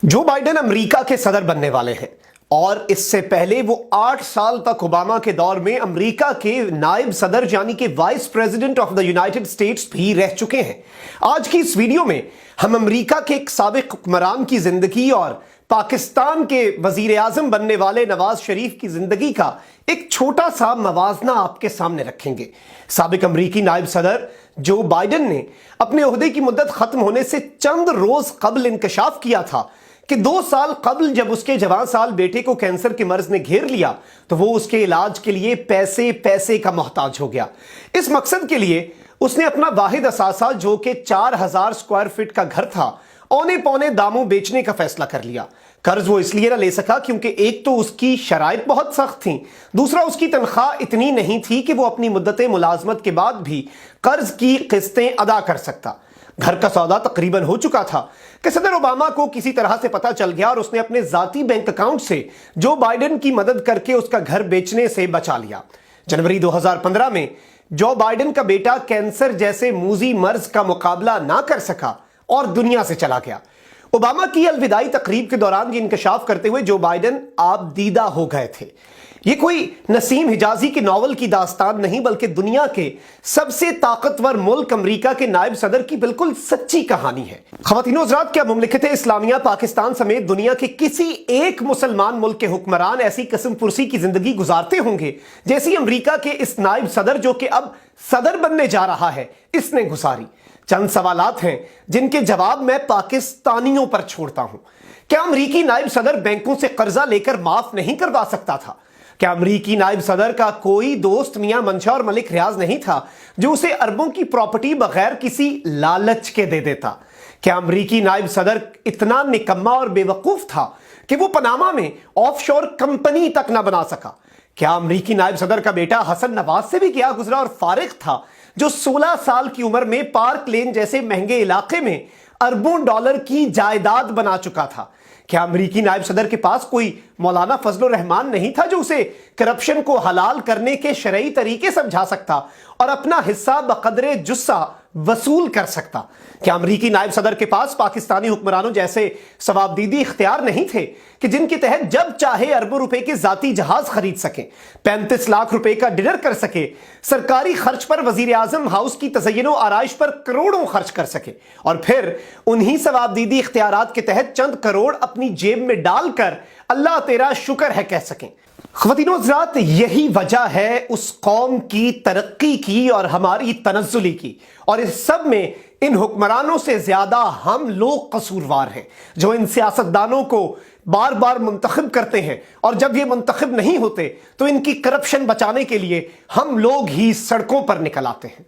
Joe Biden America के सदर बनने वाले हैं और इससे पहले वो 8 साल तक ओबामा के दौर में अमेरिका के नायब सदर यानी कि vice president of the United states भी रह चुके हैं। आज की इस वीडियो में हम अमेरिका के एक साबिक हुक्मरान की जिंदगी और पाकिस्तान के वजीर आजम बनने वाले नवाज शरीफ की जिंदगी का एक छोटा सा मवाजना आपके सामने रखेंगे। साबिक अमेरिकी नायब सदर जो बाइडेन ने अपने ओहदे की मुद्दत खत्म होने से चंद रोज कबल इंकशाफ किया था कि 2 साल कबल जब उसके जवान साल बेटे को कैंसर के मर्ज ने घेर लिया तो वो उसके इलाज के लिए पैसे का मोहताज हो गया। इस मकसद के लिए उसने अपना वाहिद असासा जो कि 4000 स्क्वायर फीट का घर था औने पौने दामों बेचने का फैसला कर लिया। कर्ज वो इसलिए ना ले सका क्योंकि एक तो उसकी शराइत बहुत सख्त थी, दूसरा उसकी तनख्वाह इतनी नहीं थी कि वो अपनी मुद्दत मुलाजमत के बाद भी कर्ज की किस्तें अदा कर सकता। घर का सौदा तकरीबन हो चुका था कि सदर ओबामा को किसी तरह से पता चल गया और उसने अपने जाती बैंक अकाउंट से जो बाइडेन की मदद करके उसका घर बेचने से बचा लिया। जनवरी 2015 में जो बाइडेन का बेटा कैंसर जैसे मूजी मर्ज का मुकाबला ना कर सका और दुनिया से चला गया। ओबामा की अलविदाई तकरीब के दौरान ये इंकशाफ करते हुए जो बाइडेन आप दीदा हो गए थे। ये कोई नसीम हिजाजी के नॉवल की दास्तान नहीं बल्कि दुनिया के सबसे ताकतवर मुल्क अमेरिका के नायब सदर की बिल्कुल सच्ची कहानी है। ख़वातीन हज़रात, क्या मुमलिकत इस्लामिया पाकिस्तान समेत दुनिया के किसी एक मुसलमान मुल्क के हुक्मरान ऐसी कसम पुरसी की जिंदगी गुजारते होंगे जैसी अमेरिका के इस नायब सदर जो कि अब सदर बनने जा रहा है इसने गुजारी? चंद सवालात हैं जिनके जवाब मैं पाकिस्तानियों पर छोड़ता हूं। क्या अमेरिकी नायब सदर बैंकों से कर्जा लेकर माफ नहीं करवा सकता था? क्या अमेरिकी नायब सदर का कोई दोस्त मियां मंशा और मलिक रियाज नहीं था जो उसे अरबों की प्रॉपर्टी बगैर किसी लालच के दे देता? क्या अमेरिकी नायब सदर इतना निकम्मा और बेवकूफ था कि वो पनामा में ऑफशोर कंपनी तक ना बना सका? क्या अमेरिकी नायब सदर का बेटा हसन नवाज से भी क्या गुजरा और फारिग था जो 16 साल की उम्र में पार्क लेन जैसे महंगे इलाके में अरबों डॉलर की जायदाद बना चुका था? क्या अमेरिकी नायब सदर के पास कोई मौलाना फजलुर रहमान नहीं था जो उसे करप्शन को हलाल करने के शरई तरीके समझा सकता और अपना हिस्सा बकदरे जुस्सा वसूल कर सकता? क्या अमेरिकी नायब सदर के पास पाकिस्तानी हुक्मरानों जैसे सवाबदीदी इख्तियार नहीं थे कि जिनके तहत जब चाहे अरबों रुपए के जाती जहाज खरीद सके, 35 लाख रुपए का डिनर कर सके, सरकारी खर्च पर वजीर आजम हाउस की तज़य्युन और आराइश पर करोड़ों खर्च कर सके और फिर उन्हीं सवाबदीदी इख्तियारात के तहत चंद करोड़ अपनी जेब में डालकर अल्लाह तेरा शुक्र है कह सकें? ख़वातीन हज़रात, यही वजह है उस कौम की तरक्की की और हमारी तनज़्ज़ुली की, और इस सब में इन हुक्मरानों से ज्यादा हम लोग कसूरवार हैं जो इन सियासतदानों को बार बार मुंतखब करते हैं और जब ये मुंतखब नहीं होते तो इनकी करप्शन बचाने के लिए हम लोग ही सड़कों पर निकल आते हैं।